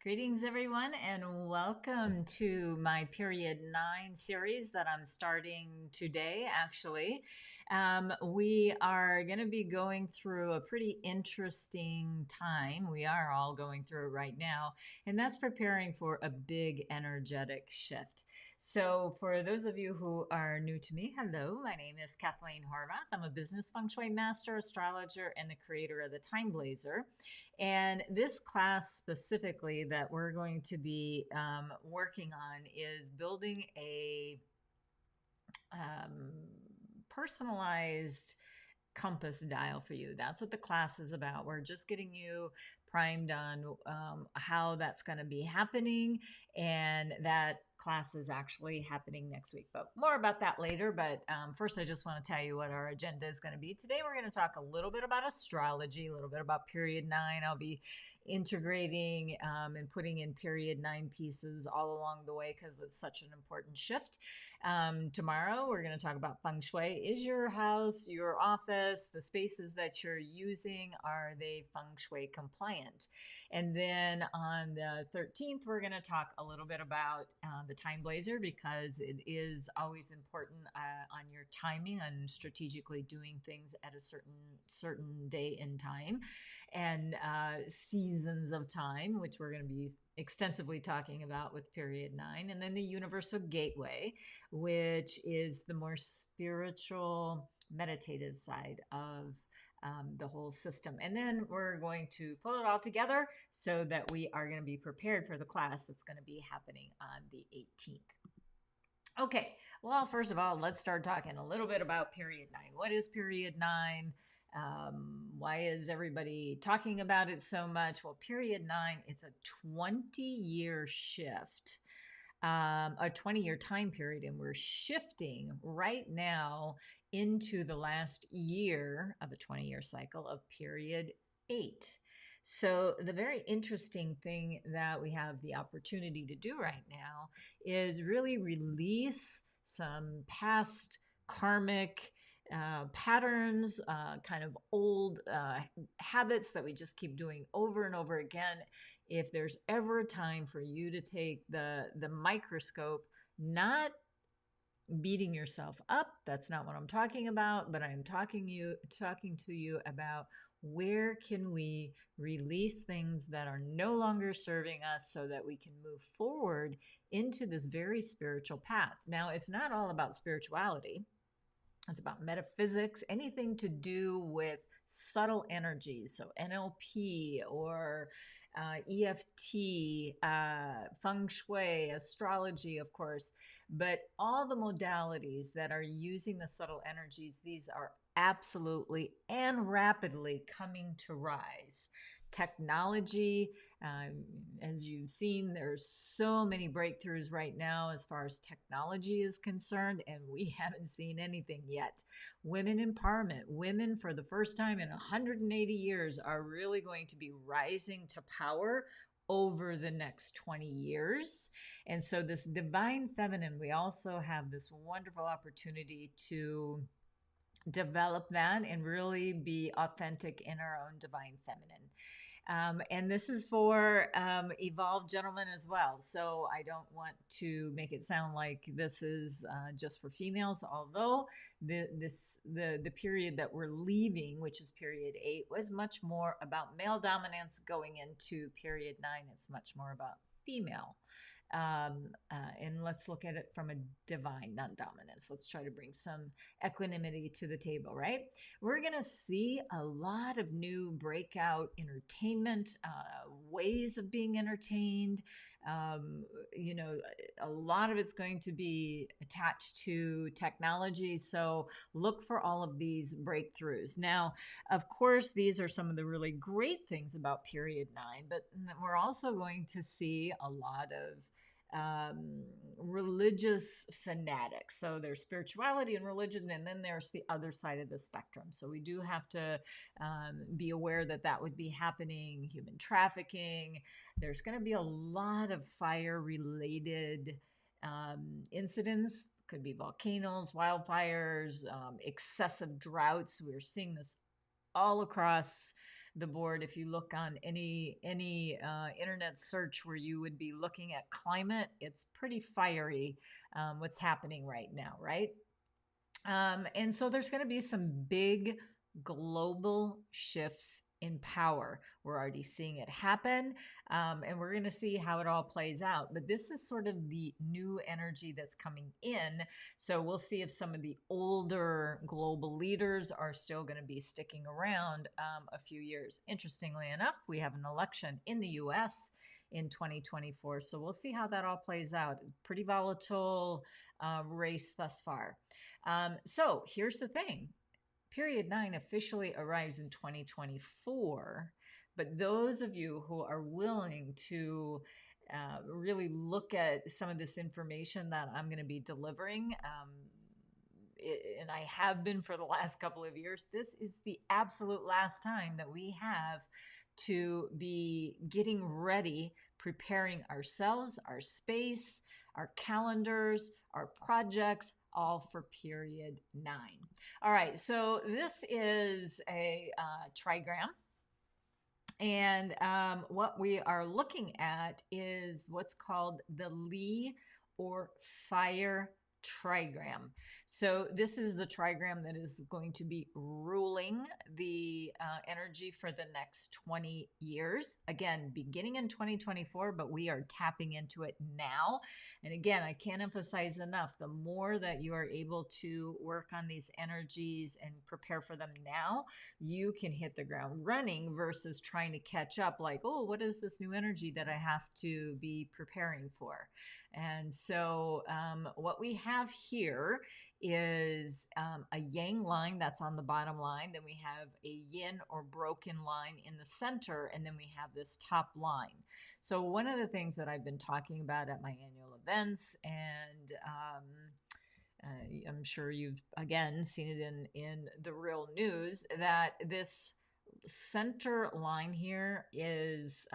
Greetings, everyone, and welcome to my Period 9 series that I'm starting today, actually. We are going to be going through a pretty interesting time. We are all going through it right now, and that's preparing for a big energetic shift. So, for those of you who are new to me, hello, my name is Kathleen Horvath. I'm a business feng shui master, astrologer, and the creator of the Time Blazer. And this class specifically that we're going to be working on is building a um, personalized compass dial for you. That's what the class is about. We're just getting you primed on how that's going to be happening, and that class is actually happening next week, but more about that later. But first, I just want to tell you what our agenda is going to be today. We're going to talk a little bit about astrology, a little bit about period 9. I'll be integrating and putting in period 9 pieces all along the way because it's such an important shift. Tomorrow, we're going to talk about feng shui. Is your house, your office, the spaces that you're using, are they feng shui compliant? And then on the 13th, we're going to talk a little bit about the time blazer because it is always important on your timing, on strategically doing things at a certain day and time and seasons of time, which we're going to be extensively talking about with period 9. And then the universal gateway, which is the more spiritual, meditative side of the whole system. And then we're going to pull it all together so that we are going to be prepared for the class that's going to be happening on the 18th. Okay, well, first of all, let's start talking a little bit about period 9. What is period 9? Why is everybody talking about it so much? Well, period 9, it's a 20-year shift, a 20-year time period, and we're shifting right now into the last year of a 20-year cycle of period 8. So, the very interesting thing that we have the opportunity to do right now is really release some past karmic patterns, kind of old habits that we just keep doing over and over again. If there's ever a time for you to take the microscope, not beating yourself up, that's not what I'm talking about, but I'm talking to you about where can we release things that are no longer serving us so that we can move forward into this very spiritual path. Now, it's not all about spirituality. It's about metaphysics, anything to do with subtle energies, so NLP or EFT, feng shui, astrology, of course, but all the modalities that are using the subtle energies, these are absolutely and rapidly coming to rise. Technology, as you've seen, there's so many breakthroughs right now as far as technology is concerned, and we haven't seen anything yet. Women empowerment, women for the first time in 180 years are really going to be rising to power over the next 20 years. And so, this divine feminine, we also have this wonderful opportunity to develop that and really be authentic in our own divine feminine. And this is for evolved gentlemen as well. So I don't want to make it sound like this is just for females, although the period that we're leaving, which is period 8, was much more about male dominance. Going into period 9, it's much more about female. And let's look at it from a divine, not dominance. Let's try to bring some equanimity to the table, right? We're going to see a lot of new breakout entertainment, ways of being entertained. A lot of it's going to be attached to technology. So look for all of these breakthroughs. Now, of course, these are some of the really great things about period 9, but we're also going to see a lot of religious fanatics. So there's spirituality and religion, and then there's the other side of the spectrum. So we do have to be aware that that would be happening. Human trafficking. There's going to be a lot of fire-related incidents. Could be volcanoes, wildfires, excessive droughts. We're seeing this all across the board. If you look on any internet search where you would be looking at climate, it's pretty fiery, what's happening right now, right? And so there's going to be some big global shifts in power. We're already seeing it happen, and we're going to see how it all plays out. But this is sort of the new energy that's coming in. So we'll see if some of the older global leaders are still going to be sticking around a few years. Interestingly enough, we have an election in the US in 2024. So we'll see how that all plays out. Pretty volatile race thus far. So here's the thing. Period 9 officially arrives in 2024, but those of you who are willing to really look at some of this information that I'm going to be delivering, and I have been for the last couple of years, this is the absolute last time that we have to be getting ready, preparing ourselves, our space, our calendars, our projects, all for period 9. All right, so this is a trigram. And what we are looking at is what's called the Lee or fire trigram. So this is the trigram that is going to be ruling the energy for the next 20 years. Again, beginning in 2024, but we are tapping into it now. And again, I can't emphasize enough, the more that you are able to work on these energies and prepare for them now, you can hit the ground running versus trying to catch up like, oh, what is this new energy that I have to be preparing for? And so what we have here is a yang line that's on the bottom line. Then we have a yin or broken line in the center. And then we have this top line. So one of the things that I've been talking about at my annual events, and I'm sure you've, again, seen it in the real news, that this center line here is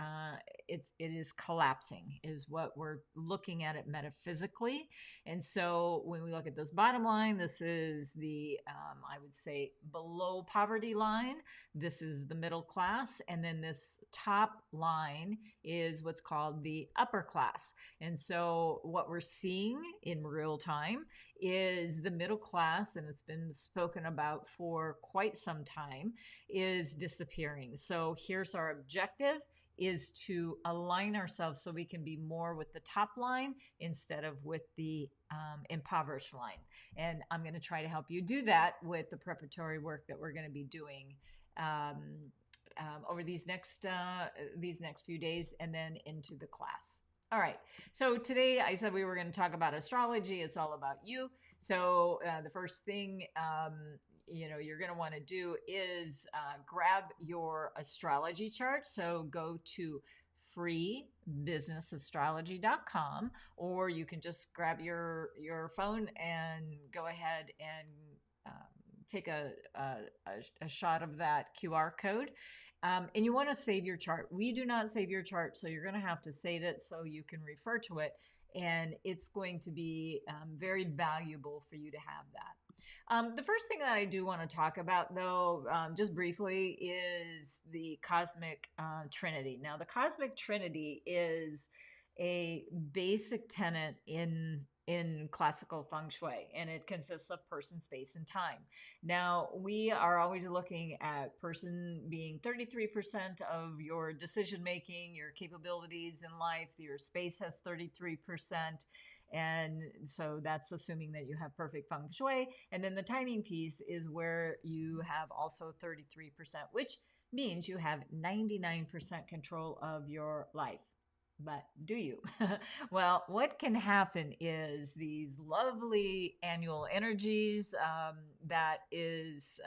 it is collapsing, is what we're looking at it metaphysically. And so when we look at this bottom line, this is the I would say below poverty line, this is the middle class, and then this top line is what's called the upper class. And so what we're seeing in real time is the middle class, and it's been spoken about for quite some time, is disappearing. So here's our objective, is to align ourselves so we can be more with the top line instead of with the impoverished line. And I'm going to try to help you do that with the preparatory work that we're going to be doing over these next few days and then into the class. All right. So today I said we were going to talk about astrology. It's all about you. So the first thing you're going to want to do is grab your astrology chart. So go to freebusinessastrology.com, or you can just grab your phone and go ahead and take a shot of that QR code. And you want to save your chart. We do not save your chart, so you're going to have to save it so you can refer to it. And it's going to be very valuable for you to have that. The first thing that I do want to talk about, though, just briefly, is the cosmic trinity. Now, the cosmic trinity is a basic tenet in classical feng shui, and it consists of person, space, and time. Now, we are always looking at person being 33% of your decision making, your capabilities in life. Your space has 33%. And so that's assuming that you have perfect feng shui. And then the timing piece is where you have also 33%, which means you have 99% control of your life. But do you? Well, what can happen is these lovely annual energies that is,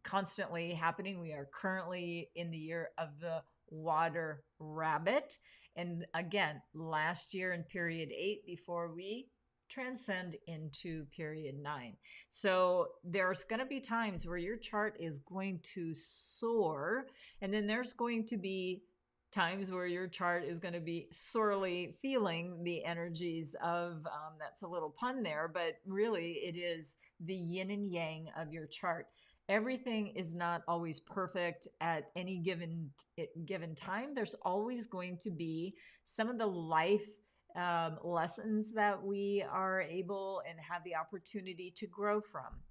constantly happening. We are currently in the year of the water rabbit. And again, last year in period 8, before we transcend into period 9. So there's going to be times where your chart is going to soar, and then there's going to be times where your chart is going to be sorely feeling the energies of, that's a little pun there, but really it is the yin and yang of your chart. Everything is not always perfect at any given time. There's always going to be some of the life lessons that we are able and have the opportunity to grow from.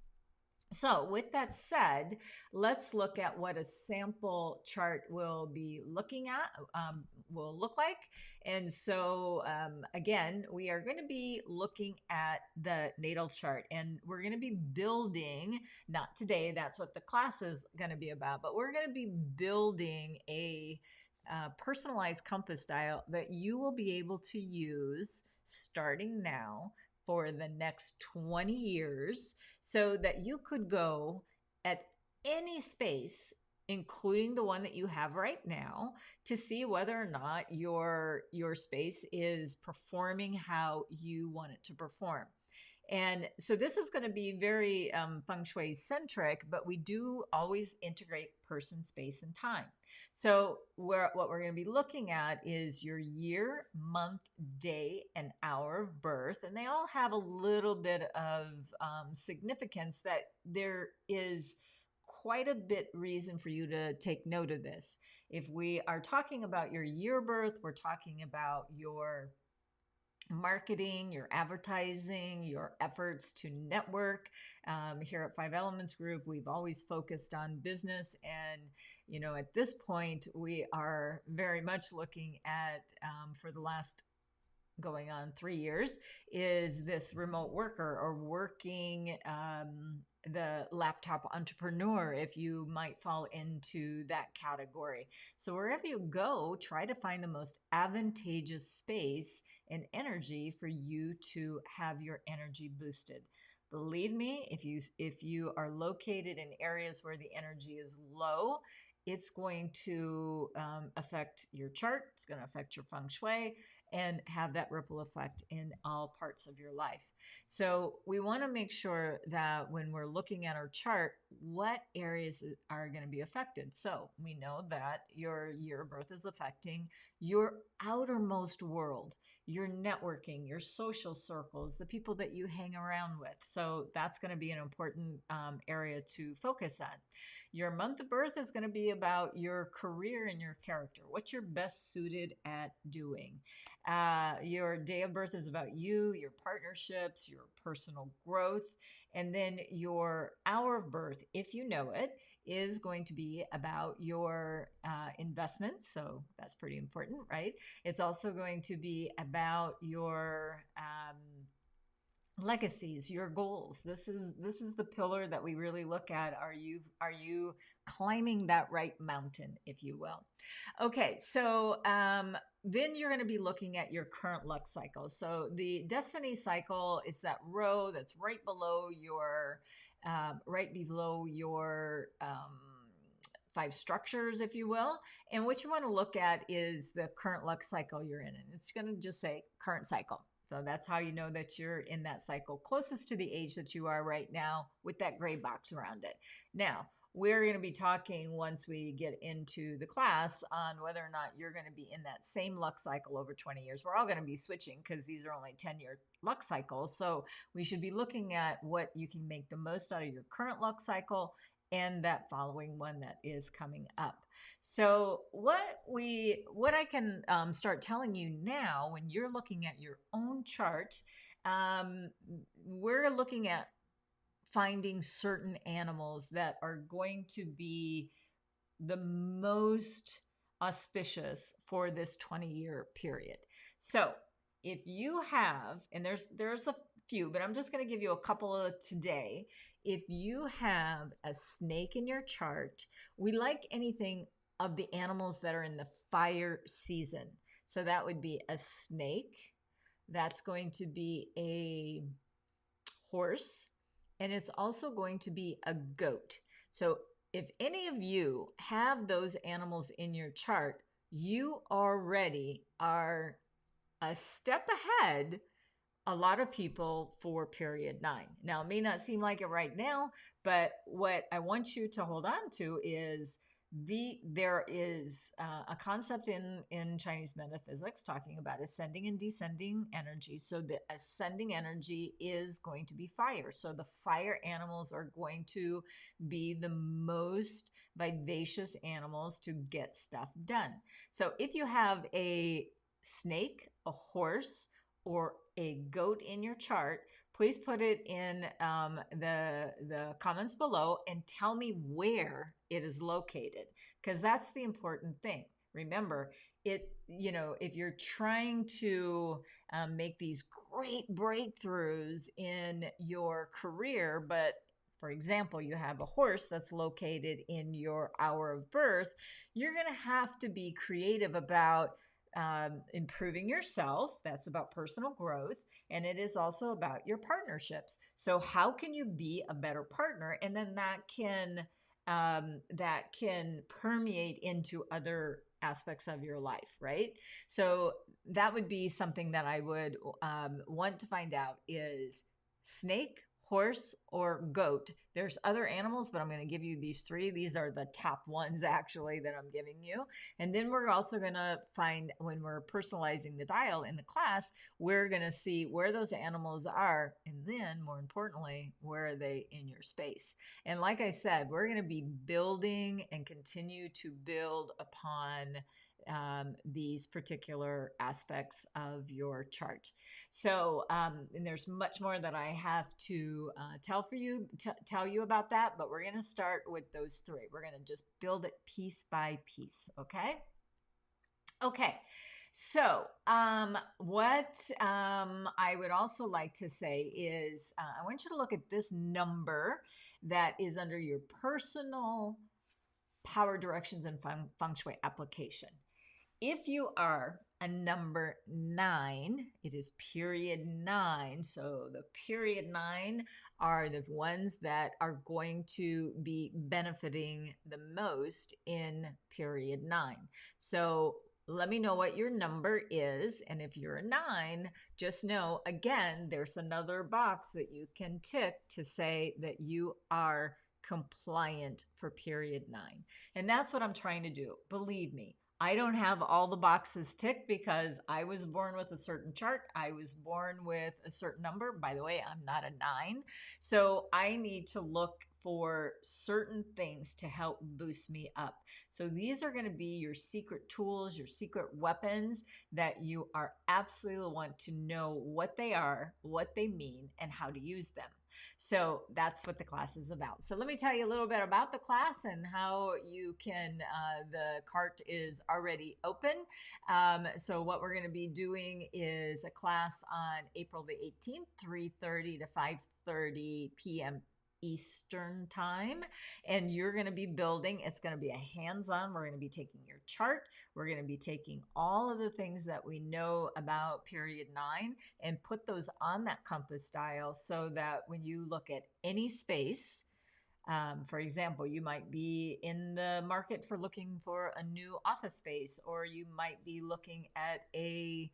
So, with that said, let's look at what a sample chart will be looking at, will look like. And so, again, we are going to be looking at the natal chart, and we're going to be building, not today, that's what the class is going to be about, but we're going to be building a personalized compass dial that you will be able to use starting now for the next 20 years so that you could go at any space, including the one that you have right now, to see whether or not your space is performing how you want it to perform. And so this is going to be very feng shui centric, but we do always integrate person, space, and time. So what we're going to be looking at is your year, month, day, and hour of birth. And they all have a little bit of significance that there is quite a bit reason for you to take note of this. If we are talking about your year of birth, we're talking about your marketing, your advertising, your efforts to network. Here at Five Elements Group, we've always focused on business. And, you know, at this point, we are very much looking at, for the last going on 3 years, is this remote worker or working the laptop entrepreneur, if you might fall into that category. So wherever you go, try to find the most advantageous space and energy for you to have your energy boosted. Believe me, if you are located in areas where the energy is low, it's going to affect your chart. It's going to affect your feng shui and have that ripple effect in all parts of your life. So we want to make sure that when we're looking at our chart, what areas are going to be affected. So we know that your year of birth is affecting your outermost world, your networking, your social circles, the people that you hang around with. So that's going to be an important area to focus on. Your month of birth is going to be about your career and your character, what you're best suited at doing. Your day of birth is about you, your partnerships, your personal growth. And then your hour of birth, if you know it, is going to be about your investments. So that's pretty important, right? It's also going to be about your legacies, your goals. This is the pillar that we really look at. Are you climbing that right mountain, if you will? Okay, so then you're going to be looking at your current luck cycle. So the destiny cycle is that row that's right below your five structures, if you will. And what you want to look at is the current luck cycle you're in. And it's going to just say current cycle. So that's how you know that you're in that cycle closest to the age that you are right now with that gray box around it. Now, we're going to be talking once we get into the class on whether or not you're going to be in that same luck cycle over 20 years. We're all going to be switching because these are only 10-year luck cycles. So we should be looking at what you can make the most out of your current luck cycle and that following one that is coming up. So what I can start telling you now, when you're looking at your own chart, we're looking at finding certain animals that are going to be the most auspicious for this 20-year period. So if you have, and there's a few, but I'm just going to give you a couple of today. If you have a snake in your chart, we like anything of the animals that are in the fire season. So that would be a snake. That's going to be a horse. And it's also going to be a goat. So if any of you have those animals in your chart, you already are a step ahead a lot of people for period 9. Now, it may not seem like it right now, but what I want you to hold on to is there is a concept in Chinese metaphysics talking about ascending and descending energy. So the ascending energy is going to be fire. So the fire animals are going to be the most vivacious animals to get stuff done. So if you have a snake, a horse, or a goat in your chart, please put it in the comments below and tell me where it is located, because that's the important thing. Remember, if you're trying to make these great breakthroughs in your career, but for example, you have a horse that's located in your hour of birth, you're going to have to be creative about improving yourself. That's about personal growth. And it is also about your partnerships. So how can you be a better partner? And then that can permeate into other aspects of your life, right? So that would be something that I would want to find out is snake, horse, or goat. There's other animals, but I'm going to give you these three. These are the top ones actually that I'm giving you. And then we're also going to find, when we're personalizing the dial in the class, we're going to see where those animals are. And then more importantly, where are they in your space? And like I said, we're going to be building and continue to build upon these particular aspects of your chart. So, and there's much more that I have to tell you about that, but we're going to start with those three. We're going to just build it piece by piece. Okay. Okay. So, what I would also like to say is I want you to look at this number that is under your personal power directions and feng shui application. If you are a number 9, it is period 9. So the period 9 are the ones that are going to be benefiting the most in period 9. So let me know what your number is. And if you're a 9, just know, again, there's another box that you can tick to say that you are compliant for period 9. And that's what I'm trying to do. Believe me, I don't have all the boxes ticked because I was born with a certain chart. I was born with a certain number. By the way, I'm not a 9. So I need to look for certain things to help boost me up. So these are going to be your secret tools, your secret weapons that you are absolutely want to know what they are, what they mean, and how to use them. So that's what the class is about. So let me tell you a little bit about the class and how you can, the cart is already open. So what we're going to be doing is a class on April the 18th, 3:30 to 5:30 p.m. Eastern time, and you're going to be building. It's going to be a hands-on. We're going to be taking your chart. We're going to be taking all of the things that we know about period 9 and put those on that compass dial so that when you look at any space, for example, you might be in the market for looking for a new office space, or you might be looking at a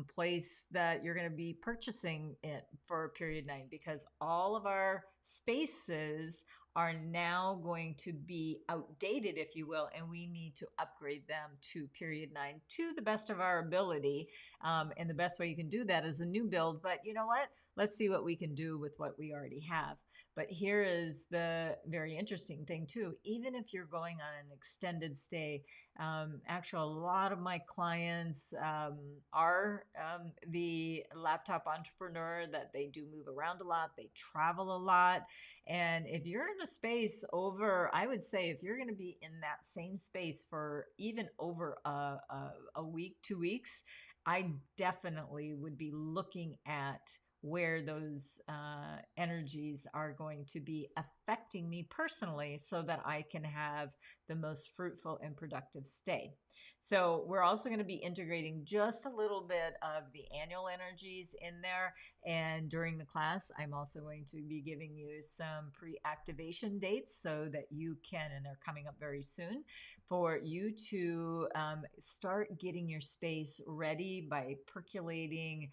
place that you're going to be purchasing it for period 9, because all of our spaces are now going to be outdated, if you will, and we need to upgrade them to period 9 to the best of our ability. And the best way you can do that is a new build. But you know what? Let's see what we can do with what we already have. But here is the very interesting thing too. Even if you're going on an extended stay, actually a lot of my clients are the laptop entrepreneur, that they do move around a lot, they travel a lot. And if you're in a space over, I would say if you're going to be in that same space for even over a week, 2 weeks, I definitely would be looking at where those energies are going to be affecting me personally so that I can have the most fruitful and productive stay. So we're also going to be integrating just a little bit of the annual energies in there. And during the class, I'm also going to be giving you some pre-activation dates so that you can, and they're coming up very soon, for you to start getting your space ready by percolating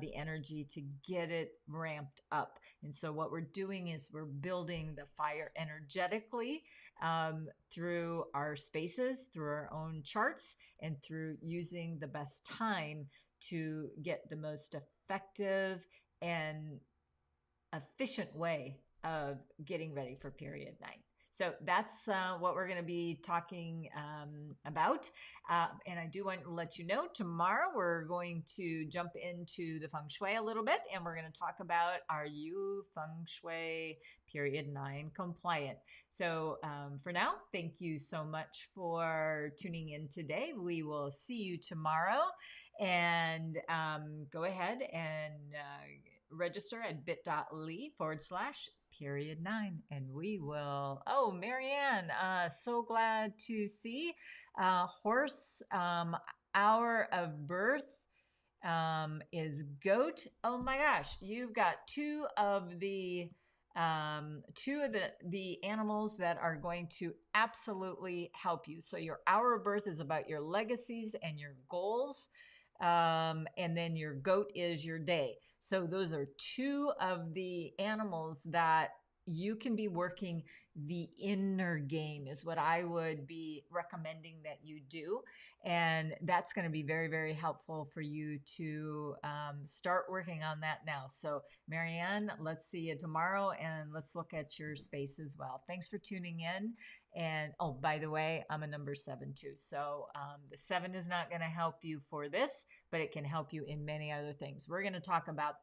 the energy to get it ramped up. And so what we're doing is we're building the fire energetically through our spaces, through our own charts, and through using the best time to get the most effective and efficient way of getting ready for period 9. So that's what we're going to be talking about. And I do want to let you know, tomorrow we're going to jump into the feng shui a little bit, and we're going to talk about, are you feng shui period 9 compliant? So for now, thank you so much for tuning in today. We will see you tomorrow, and go ahead and register at bit.ly/period 9, and we will. Oh, Marianne, so glad to see. Horse hour of birth is goat. Oh my gosh, you've got two of the animals that are going to absolutely help you. So your hour of birth is about your legacies and your goals, and then your goat is your day. So those are two of the animals that you can be working. The inner game is what I would be recommending that you do. And that's going to be very, very helpful for you to start working on that now. So Marianne, let's see you tomorrow, and let's look at your space as well. Thanks for tuning in. And oh, by the way, I'm a number 7 too. So the 7 is not going to help you for this, but it can help you in many other things. We're going to talk about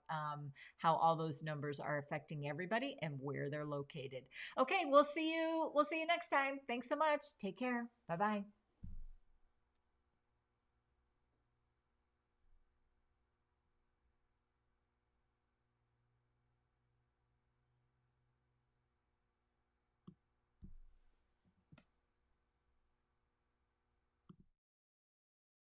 how all those numbers are affecting everybody and where they're located. Okay, we'll see you next time. Thanks so much. Take care. Bye-bye.